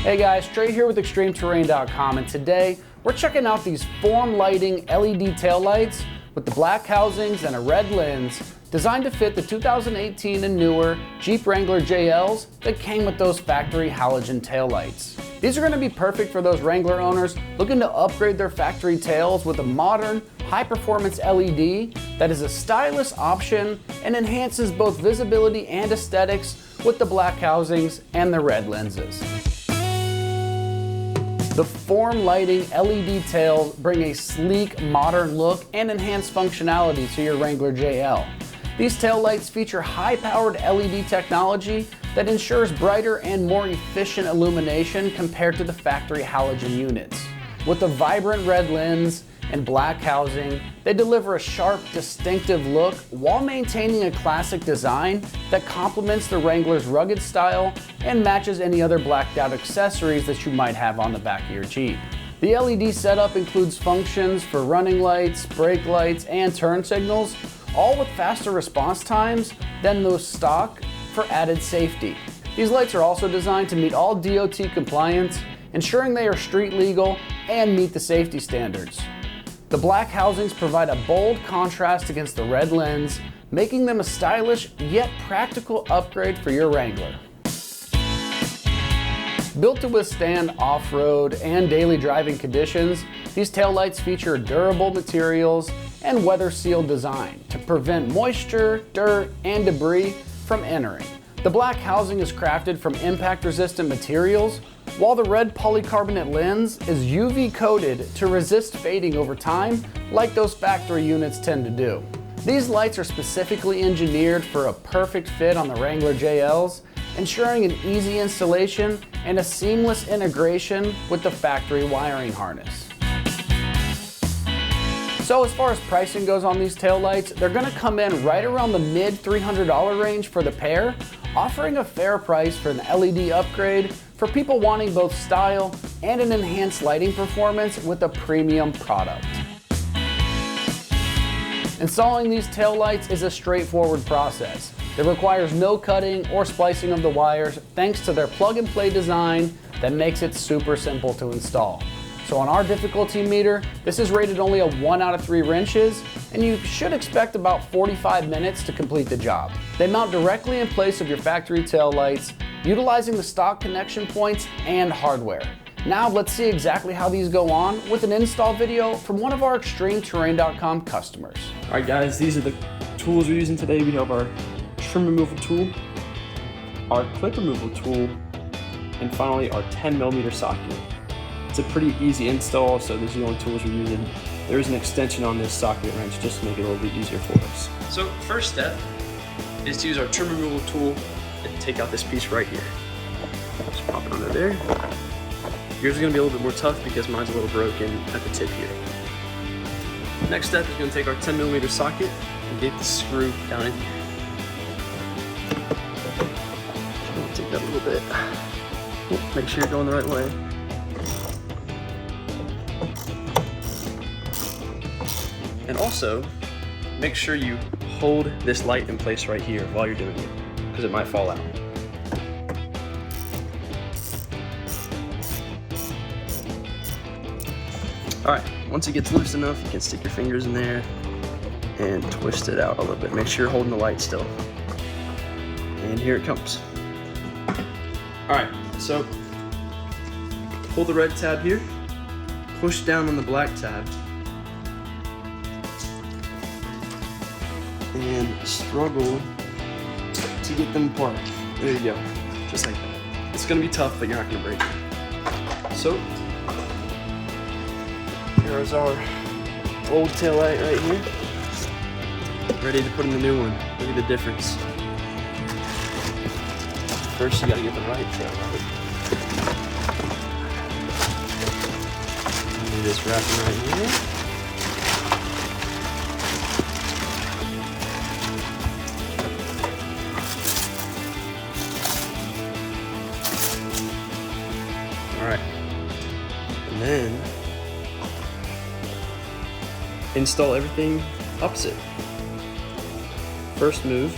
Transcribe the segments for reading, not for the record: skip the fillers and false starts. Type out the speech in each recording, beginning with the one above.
Hey guys, Trey here with ExtremeTerrain.com, and today we're checking out these Form Lighting LED taillights with the black housings and a red lens designed to fit the 2018 and newer Jeep Wrangler JLs that came with those factory halogen taillights. These are going to be perfect for those Wrangler owners looking to upgrade their factory tails with a modern, high-performance LED that is a stylish option and enhances both visibility and aesthetics with the black housings and the red lenses. The Form Lighting LED tails bring a sleek, modern look and enhanced functionality to your Wrangler JL. These taillights feature high-powered LED technology that ensures brighter and more efficient illumination compared to the factory halogen units. With a vibrant red lens and black housing, they deliver a sharp, distinctive look while maintaining a classic design that complements the Wrangler's rugged style and matches any other blacked out accessories that you might have on the back of your Jeep. The LED setup includes functions for running lights, brake lights, and turn signals, all with faster response times than those stock for added safety. These lights are also designed to meet all DOT compliance, ensuring they are street legal and meet the safety standards. The black housings provide a bold contrast against the red lens, making them a stylish yet practical upgrade for your Wrangler. Built to withstand off-road and daily driving conditions, these taillights feature durable materials and weather-sealed design to prevent moisture, dirt, and debris from entering. The black housing is crafted from impact-resistant materials, while the red polycarbonate lens is UV coated to resist fading over time like those factory units tend to do. These lights are specifically engineered for a perfect fit on the Wrangler JLs, ensuring an easy installation and a seamless integration with the factory wiring harness. So as far as pricing goes on these taillights, they're going to come in right around the mid $300 range for the pair, offering a fair price for an LED upgrade for people wanting both style and an enhanced lighting performance with a premium product. Installing these taillights is a straightforward process. It requires no cutting or splicing of the wires thanks to their plug-and-play design that makes it super simple to install. So on our difficulty meter, this is rated only a 1 out of 3 wrenches, and you should expect about 45 minutes to complete the job. They mount directly in place of your factory taillights, utilizing the stock connection points and hardware. Now let's see exactly how these go on with an install video from one of our ExtremeTerrain.com customers. All right guys, these are the tools we're using today. We have our trim removal tool, our clip removal tool, and finally our 10mm socket. It's a pretty easy install, so these are the only tools we're using. There is an extension on this socket wrench just to make it a little bit easier for us. So first step is to use our trim removal tool and take out this piece right here. Just pop it under there. Yours is going to be a little bit more tough because mine's a little broken at the tip here. Next step is going to take our 10mm socket and get the screw down in here. I'll take that a little bit. Make sure you're going the right way. And also, make sure you hold this light in place right here while you're doing it, because it might fall out. Alright, once it gets loose enough, you can stick your fingers in there and twist it out a little bit. Make sure you're holding the light still. And here it comes. Alright, so pull the red tab here, push down on the black tab, and struggle to get them apart. There you go, just like that. It's gonna be tough, but you're not gonna break it. So, here's our old taillight right here. Ready to put in the new one. Look at the difference. First, you gotta get the right taillight. Do this wrapping right here. Alright, and then install everything opposite. First move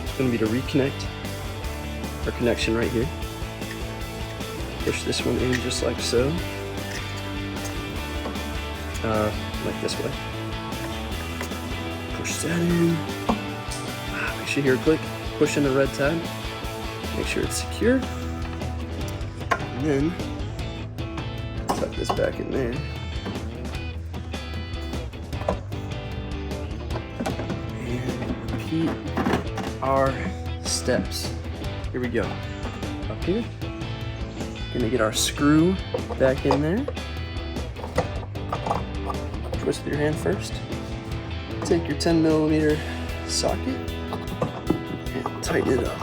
is going to be to reconnect our connection right here. Push this one in just like so. Like this way. Push that in. Make sure you hear a click. Push in the red tab. Make sure it's secure. And then tuck this back in there. And repeat our steps. Here we go. Up here. Gonna get our screw back in there. Twist with your hand first. Take your 10mm socket and tighten it up.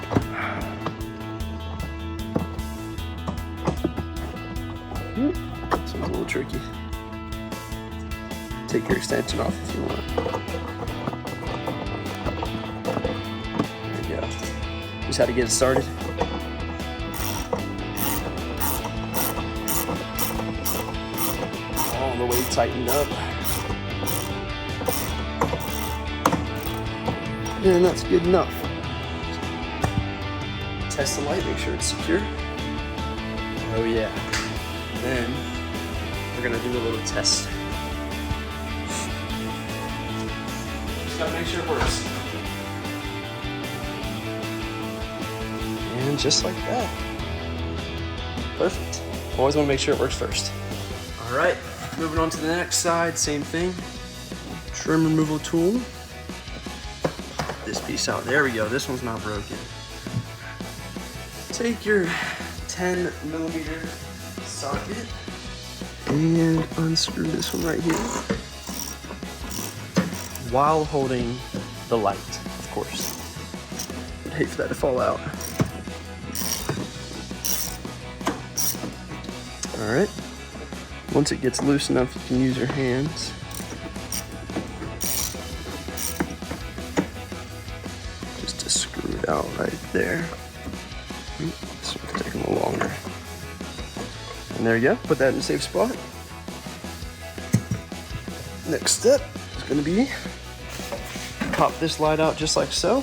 This one's a little tricky. Take your extension off if you want. There you go. Just how to get it started. All the way tightened up. And that's good enough. Test the light, make sure it's secure. Oh yeah. Then we're gonna do a little test. Just gotta make sure it works. And just like that. Perfect. Always wanna make sure it works first. All right, moving on to the next side, same thing. Trim removal tool. This piece out. There we go. This one's not broken. Take your 10mm socket and unscrew this one right here while holding the light, of course. I'd hate for that to fall out. All right. Once it gets loose enough, you can use your hands. Out right there. This one's taking a little longer. And there you go. Put that in a safe spot. Next step is going to be pop this light out just like so.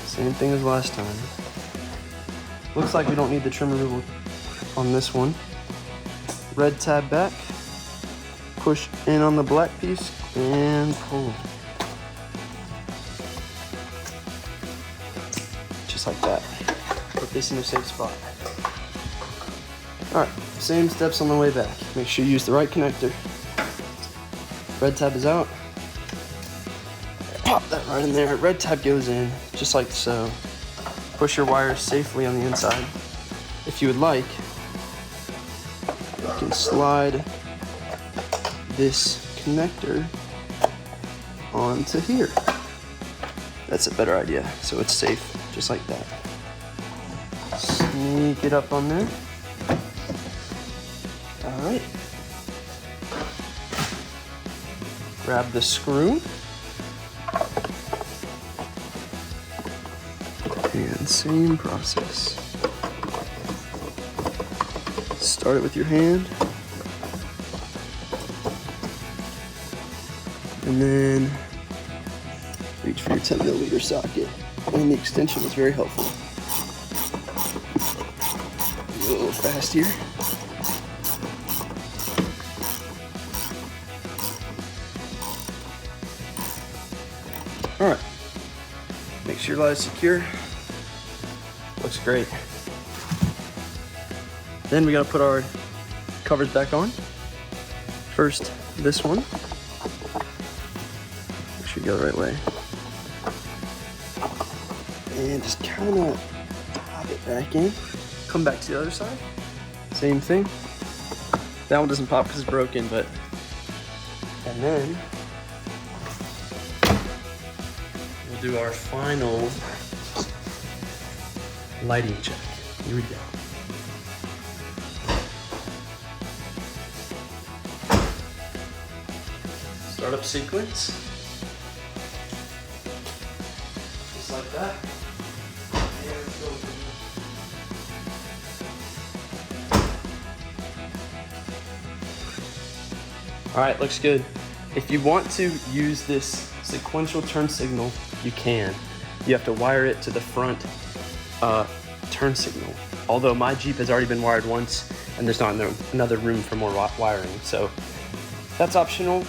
Same thing as last time. Looks like we don't need the trim removal on this one. Red tab back. Push in on the black piece and pull. Like that. Put this in a safe spot. Alright, same steps on the way back. Make sure you use the right connector. Red tab is out. Pop that right in there. Red tab goes in, just like so. Push your wires safely on the inside. If you would like, you can slide this connector onto here. That's a better idea, so it's safe. Just like that. Sneak it up on there. All right. Grab the screw. And same process. Start it with your hand. And then reach for your 10mm socket. And the extension was very helpful. A little fast here. All right. Make sure your light is secure. Looks great. Then we gotta put our covers back on. First, this one. Make sure you go the right way. And just kind of pop it back in. Come back to the other side. Same thing. That one doesn't pop because it's broken, but. And then we'll do our final lighting check. Here we go. Startup sequence. Just like that. All right, looks good. If you want to use this sequential turn signal, you can. You have to wire it to the front turn signal. Although my Jeep has already been wired once and there's not another room for more wiring. So that's optional.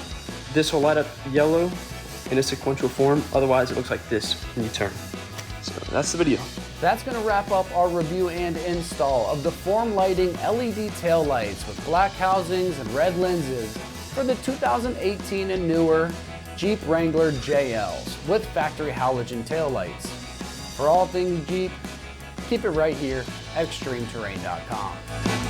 This will light up yellow in a sequential form. Otherwise it looks like this when you turn. So that's the video. That's going to wrap up our review and install of the Form Lighting LED tail lights with black housings and red lenses for the 2018 and newer Jeep Wrangler JLs with factory halogen tail lights. For all things Jeep, keep it right here at ExtremeTerrain.com.